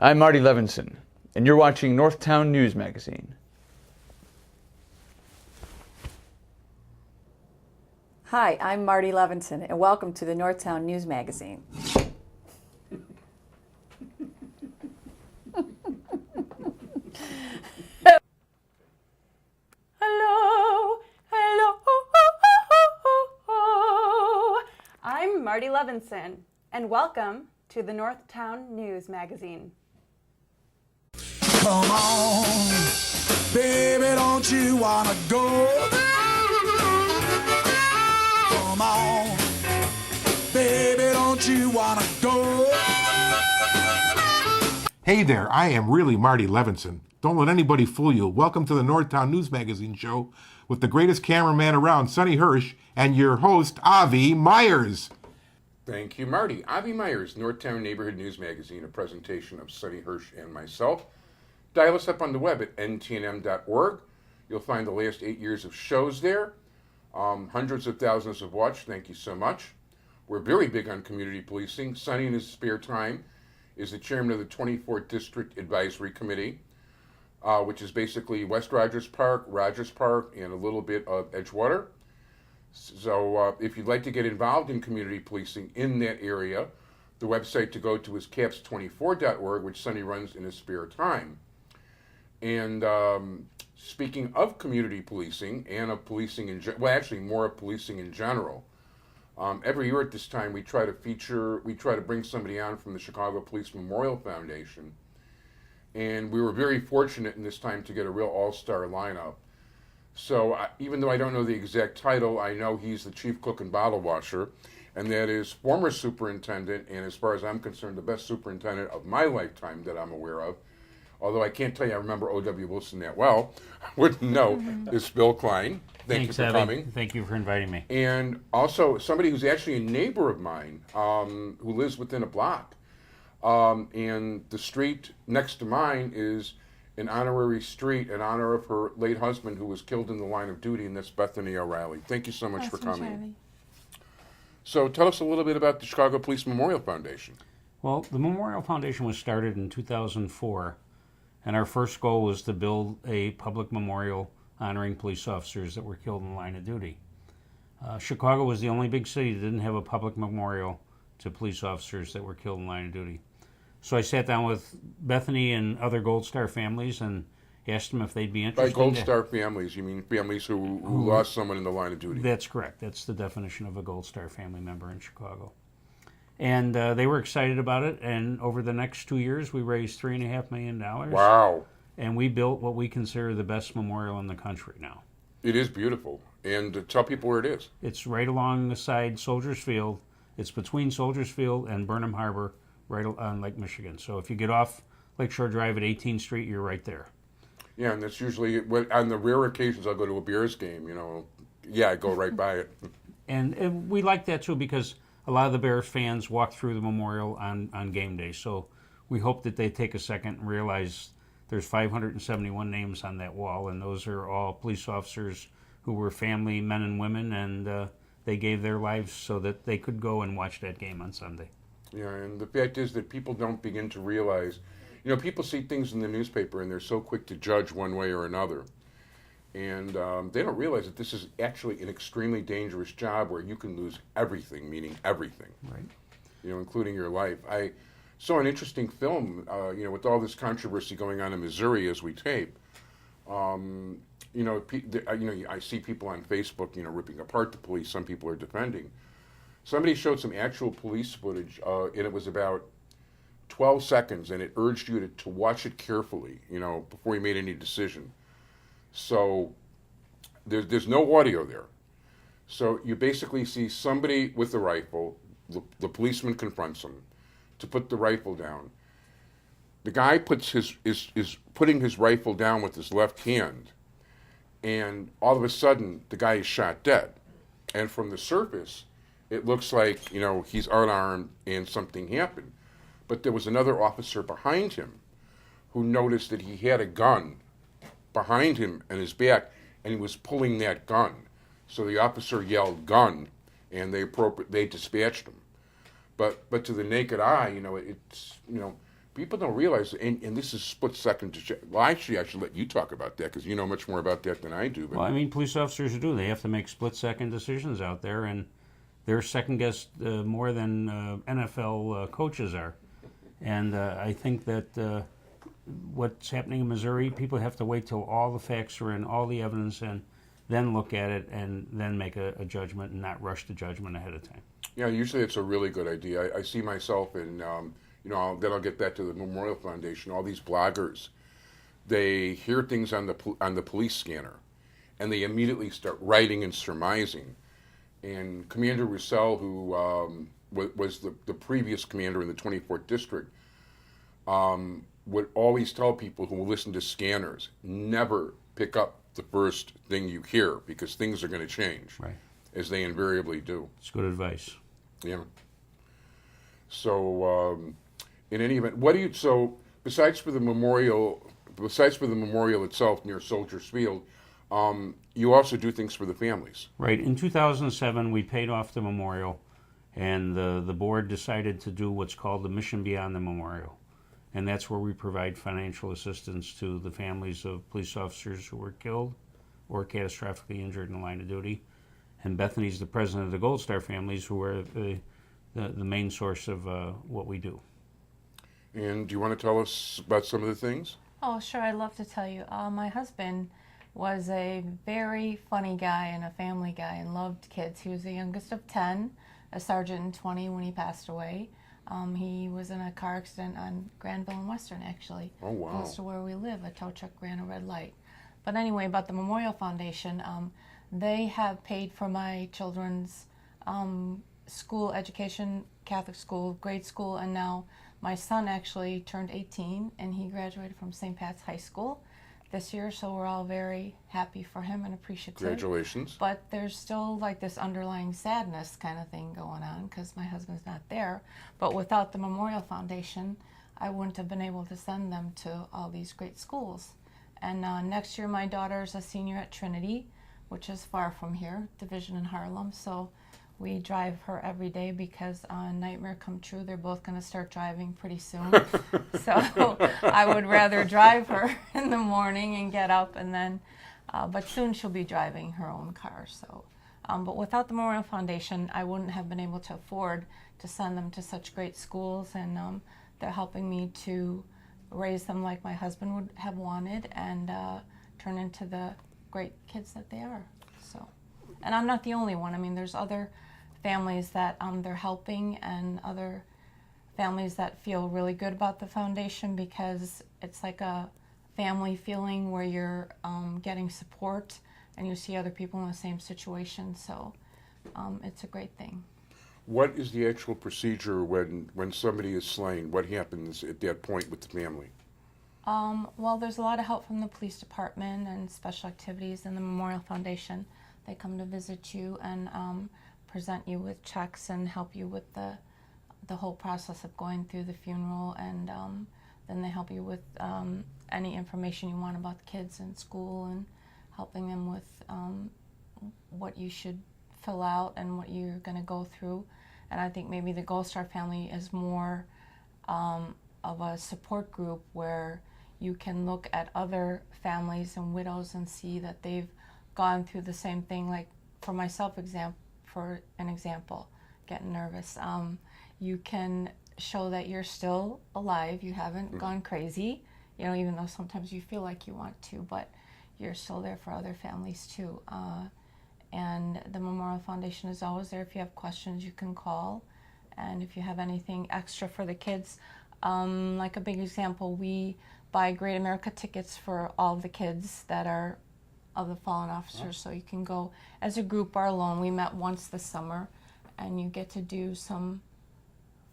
I'm Marty Levinson, and you're watching Northtown News Magazine. Hi, I'm Marty Levinson, and welcome to the Northtown News Magazine. Hello, hello. I'm Marty Levinson, and welcome to the Northtown News Magazine. Come on, baby, don't you wanna go? Come on, baby, don't you wanna go? Hey there, I am really Marty Levinson. Don't let anybody fool you. Welcome to the Northtown News Magazine show with the greatest cameraman around, Sonny Hirsch, and your host, Avi Myers. Thank you, Marty. Avi Myers, Northtown Neighborhood News Magazine, a presentation of Sonny Hirsch and myself. Dial us up on the web at NTNM.org. You'll find the last 8 years of shows there. Hundreds of thousands have watched. Thank you so much. We're very big on community policing. Sonny, in his spare time, is the chairman of the 24th District Advisory Committee, which is basically West Rogers Park, and a little bit of Edgewater. So if you'd like to get involved in community policing in that area, the website to go to is caps24.org, which Sonny runs in his spare time. And speaking of community policing and of policing more of policing in general, every year at this time we try to bring somebody on from the Chicago Police Memorial Foundation. And we were very fortunate in this time to get a real all-star lineup. So even though I don't know the exact title, I know he's the chief cook and bottle washer, and that is former superintendent, and as far as I'm concerned, the best superintendent of my lifetime that I'm aware of. Although I can't tell you I remember O.W. Wilson that well, I wouldn't know, is Bill Cline. Thanks, you for coming. Thank you for inviting me. And also somebody who's actually a neighbor of mine who lives within a block. And the street next to mine is an honorary street in honor of her late husband who was killed in the line of duty, and that's Bethany O'Reilly. Thank you so much for coming. Charlie. So tell us a little bit about the Chicago Police Memorial Foundation. Well, the Memorial Foundation was started in 2004, and our first goal was to build a public memorial honoring police officers that were killed in the line of duty. Chicago was the only big city that didn't have a public memorial to police officers that were killed in the line of duty. So I sat down with Bethany and other Gold Star families and asked them if they'd be interested. By Gold Star families, you mean families who lost someone in the line of duty? That's correct. That's the definition of a Gold Star family member in Chicago. And they were excited about it, and over the next 2 years, we raised $3.5 million. Wow. And we built what we consider the best memorial in the country now. It is beautiful. And tell people where it is. It's right along the side Soldiers Field. It's between Soldiers Field and Burnham Harbor, right on Lake Michigan. So if you get off Lakeshore Drive at 18th Street, you're right there. Yeah, and that's usually, on the rare occasions I'll go to a Bears game, I go right by it. And we like that too because a lot of the Bears fans walk through the memorial on game day. So we hope that they take a second and realize there's 571 names on that wall, and those are all police officers who were family men and women, and they gave their lives so that they could go and watch that game on Sunday. Yeah, and the fact is that people don't begin to realize, people see things in the newspaper and they're so quick to judge one way or another. And they don't realize that this is actually an extremely dangerous job where you can lose everything, meaning everything. Right. Including your life. I saw an interesting film, with all this controversy going on in Missouri as we tape. I see people on Facebook, ripping apart the police. Some people are defending. Somebody showed some actual police footage, and it was about 12 seconds, and it urged you to watch it carefully, before you made any decision. So there's no audio there. So you basically see somebody with a rifle. The policeman confronts him to put the rifle down. The guy is putting his rifle down with his left hand, and all of a sudden the guy is shot dead. And from the surface, it looks like he's unarmed and something happened. But there was another officer behind him who noticed that he had a gun behind him and his back, and he was pulling that gun. So the officer yelled "gun," and they dispatched him. But to the naked eye, it's people don't realize, and this is split second to check. Well, actually, I should let you talk about that because you know much more about that than I do. But Well, I mean, police officers do. They have to make split-second decisions out there, and they're second-guessed more than NFL coaches are. And I think that what's happening in Missouri, people have to wait till all the facts are in, all the evidence in, then look at it, and then make a judgment and not rush to judgment ahead of time. yeah, usually it's a really good idea. I see myself in, then I'll get back to the Memorial Foundation. All these bloggers, they hear things on the police scanner, and they immediately start writing and surmising. And Commander Roussel, who was the previous commander in the 24th District, would always tell people who listen to scanners, never pick up the first thing you hear because things are going to change, Right. as they invariably do. It's good advice. Yeah. So, in any event, besides for the memorial itself near Soldiers Field, you also do things for the families. Right. In 2007, we paid off the memorial, and the board decided to do what's called the Mission Beyond the Memorial. And that's where we provide financial assistance to the families of police officers who were killed or catastrophically injured in the line of duty. And Bethany's the president of the Gold Star families, who are the main source of what we do. And do you want to tell us about some of the things? Oh, sure. I'd love to tell you. My husband was a very funny guy and a family guy and loved kids. He was the youngest of 10, a sergeant in 20 when he passed away. He was in a car accident on Granville and Western, actually. Oh, wow. Close to where we live. A tow truck ran a red light. But anyway, about the Memorial Foundation, they have paid for my children's school education, Catholic school, grade school, and now my son actually turned 18 and he graduated from St. Pat's High School this year, so we're all very happy for him and appreciative. Congratulations. But there's still like this underlying sadness kind of thing going on because my husband's not there. But without the Memorial Foundation, I wouldn't have been able to send them to all these great schools. And next year my daughter's a senior at Trinity, which is far from here, Division in Harlem, so we drive her every day because nightmare come true. They're both going to start driving pretty soon. So I would rather drive her in the morning and get up and then, but soon she'll be driving her own car. So, but without the Memorial Foundation, I wouldn't have been able to afford to send them to such great schools, and they're helping me to raise them like my husband would have wanted and turn into the great kids that they are. So, and I'm not the only one. I mean, there's other families that they're helping and other families that feel really good about the foundation because it's like a family feeling where you're getting support and you see other people in the same situation. So it's a great thing. What is the actual procedure when somebody is slain? What happens at that point with the family? Well, there's a lot of help from the police department and special activities and the Memorial Foundation. They come to visit you and present you with checks and help you with the whole process of going through the funeral, and then they help you with any information you want about the kids in school and helping them with what you should fill out and what you're going to go through. And I think maybe the Gold Star family is more of a support group where you can look at other families and widows and see that they've gone through the same thing. Like for myself, for an example, getting nervous, you can show that you're still alive, you haven't gone crazy, even though sometimes you feel like you want to, but you're still there for other families too. And the Memorial Foundation is always there. If you have questions, you can call. And if you have anything extra for the kids, like a big example, we buy Great America tickets for all the kids that are of the fallen officers, so you can go as a group or alone. We met once this summer, and you get to do some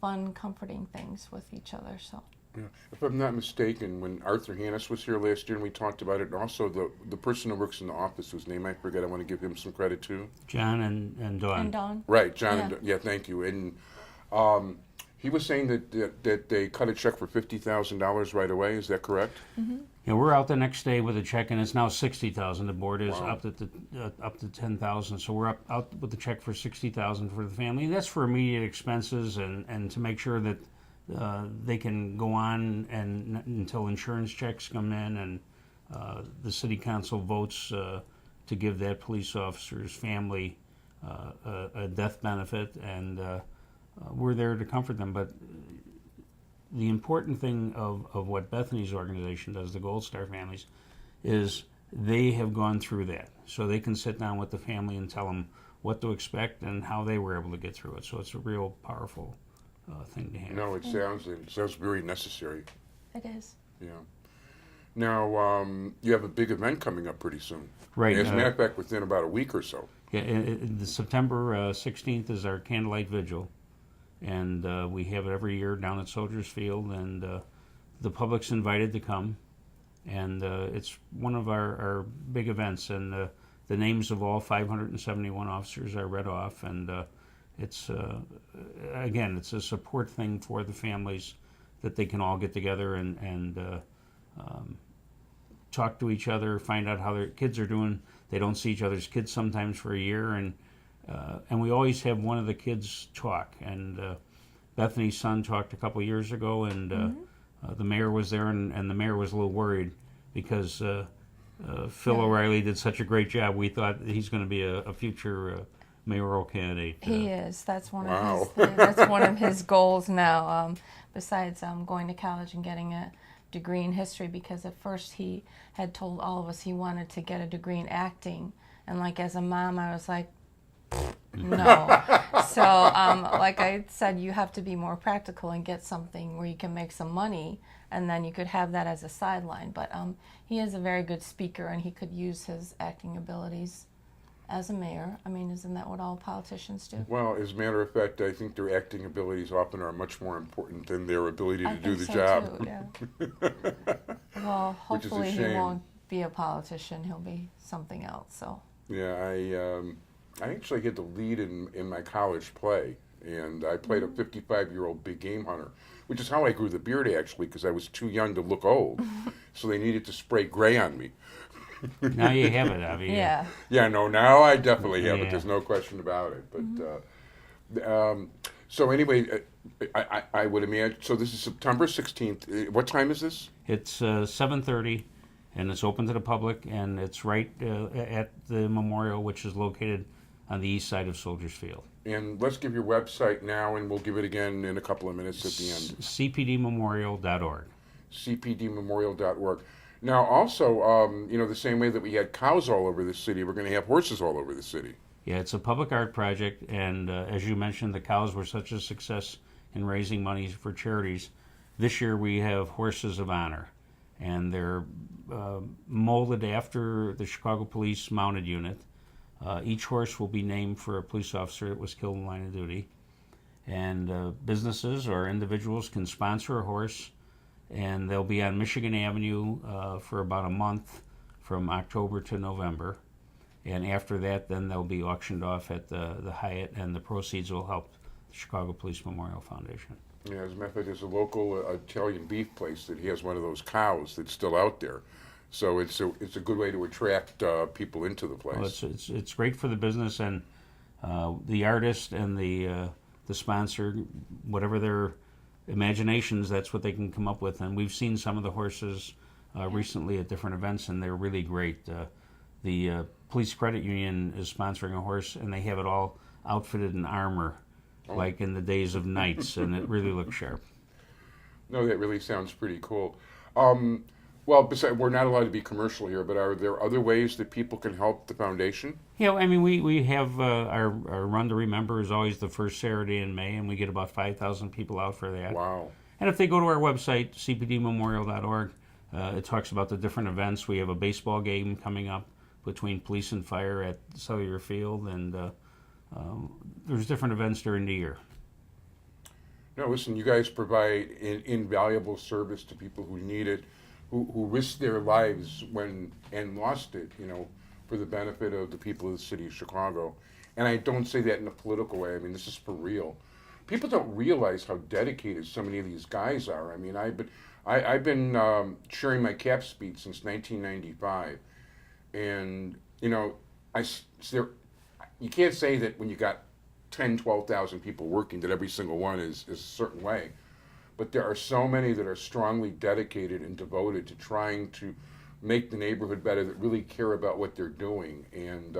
fun, comforting things with each other. So, Yeah. If I'm not mistaken, when Arthur Hannes was here last year and we talked about it, and also the person who works in the office, whose name I forget, I want to give him some credit too. John and Dawn. and Dawn. Right, John. Yeah. Yeah, thank you. And he was saying that they cut a check for $50,000 right away. Is that correct? Mm-hmm. Yeah, we're out the next day with a check, and it's now $60,000. The board is Wow. up to $10,000, so we're out with the check for $60,000 for the family. That's for immediate expenses and to make sure that they can go on and until insurance checks come in and the city council votes to give that police officer's family a death benefit, and we're there to comfort them. But the important thing of what Bethany's organization does, the Gold Star families, is they have gone through that. So they can sit down with the family and tell them what to expect and how they were able to get through it. So it's a real powerful thing to have. No, it sounds very necessary. It is. Yeah. Now, you have a big event coming up pretty soon. Right. As a matter of fact, within about a week or so. Yeah, the September 16th is our Candlelight Vigil, and we have it every year down at Soldiers Field, and the public's invited to come, and it's one of our big events, and the names of all 571 officers are read off, and it's again, it's a support thing for the families that they can all get together and talk to each other, find out how their kids are doing. They don't see each other's kids sometimes for a year, and we always have one of the kids talk. And Bethany's son talked a couple years ago, and the mayor was there, and the mayor was a little worried because Phil O'Reilly did such a great job. We thought he's going to be a future mayoral candidate. He is. That's one Wow. of his. That's one of his goals now. Besides going to college and getting a degree in history, because at first he had told all of us he wanted to get a degree in acting, and like as a mom, I was like, no. So like I said, you have to be more practical and get something where you can make some money, and then you could have that as a sideline. But he is a very good speaker, and he could use his acting abilities as a mayor. I mean, isn't that what all politicians do? Well, as a matter of fact, I think their acting abilities often are much more important than their ability to I do think the so job. too, yeah. Well, Which is a hopefully he shame. won't be a politician. He'll be something else. So Yeah, I actually had the lead in my college play, and I played a 55-year-old big game hunter, which is how I grew the beard, actually, because I was too young to look old. So they needed to spray gray on me. Now you have it, Avi. yeah. Yeah, no, now I definitely have it. Yeah. There's no question about it. But so anyway, I would imagine. So this is September 16th. What time is this? It's 7:30, and it's open to the public, and it's right at the memorial, which is located on the east side of Soldiers Field. And let's give your website now, and we'll give it again in a couple of minutes at the end. cpdmemorial.org. cpdmemorial.org. Now, also, the same way that we had cows all over the city, we're going to have horses all over the city. Yeah, it's a public art project, and as you mentioned, the cows were such a success in raising money for charities. This year we have Horses of Honor, and they're molded after the Chicago Police Mounted Unit. Each horse will be named for a police officer that was killed in line of duty, and businesses or individuals can sponsor a horse, and they'll be on Michigan Avenue for about a month from October to November. And after that, then they'll be auctioned off at the Hyatt, and the proceeds will help the Chicago Police Memorial Foundation. Yeah, as a matter of fact, there's a local Italian beef place that has one of those cows that's still out there. So it's a good way to attract people into the place. Well, it's great for the business, and the artist and the sponsor, whatever their imaginations, that's what they can come up with. And we've seen some of the horses recently at different events, and they're really great. The Police Credit Union is sponsoring a horse, and they have it all outfitted in armor, like in the days of knights, and it really looks sharp. No, that really sounds pretty cool. Well, besides, we're not allowed to be commercial here, but are there other ways that people can help the foundation? Yeah, I mean, we have our Run to Remember is always the first Saturday in May, and we get about 5,000 people out for that. Wow. And if they go to our website, cpdmemorial.org, it talks about the different events. We have a baseball game coming up between police and fire at Cellular Field, and there's different events during the year. No, listen, you guys provide invaluable service to people who need it, who risked their lives and lost it, for the benefit of the people of the city of Chicago. And I don't say that in a political way. I mean, this is for real. People don't realize how dedicated so many of these guys are. I mean, I've been sharing my cap speed since 1995, and you can't say that when you got 10, 12,000 people working that every single one is a certain way. but there are so many that are strongly dedicated and devoted to trying to make the neighborhood better, that really care about what they're doing. And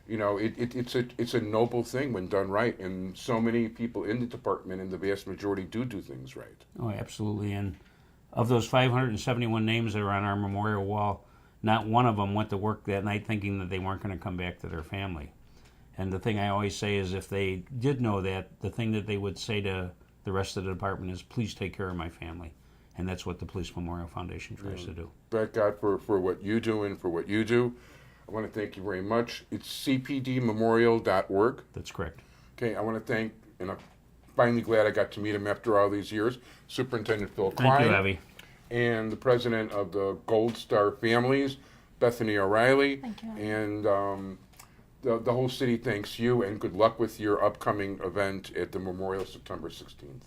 you know, it's a noble thing when done right, and so many people in the department, and the vast majority do things right. Oh, absolutely. And of those 571 names that are on our memorial wall, not one of them went to work that night thinking that they weren't going to come back to their family. And the thing I always say is, if they did know that, the thing that they would say to the rest of the department is, please take care of my family. And that's what the Police Memorial Foundation tries to do. Thank God for what you do and for what you do. I want to thank you very much. It's cpdmemorial.org. That's correct. Okay, I want to thank, and I'm finally glad I got to meet him after all these years, Superintendent Phil Cline. Thank you, Avi. And the president of the Gold Star Families, Bethany O'Reilly. Thank you. And the whole city thanks you, and good luck with your upcoming event at the memorial September 16th.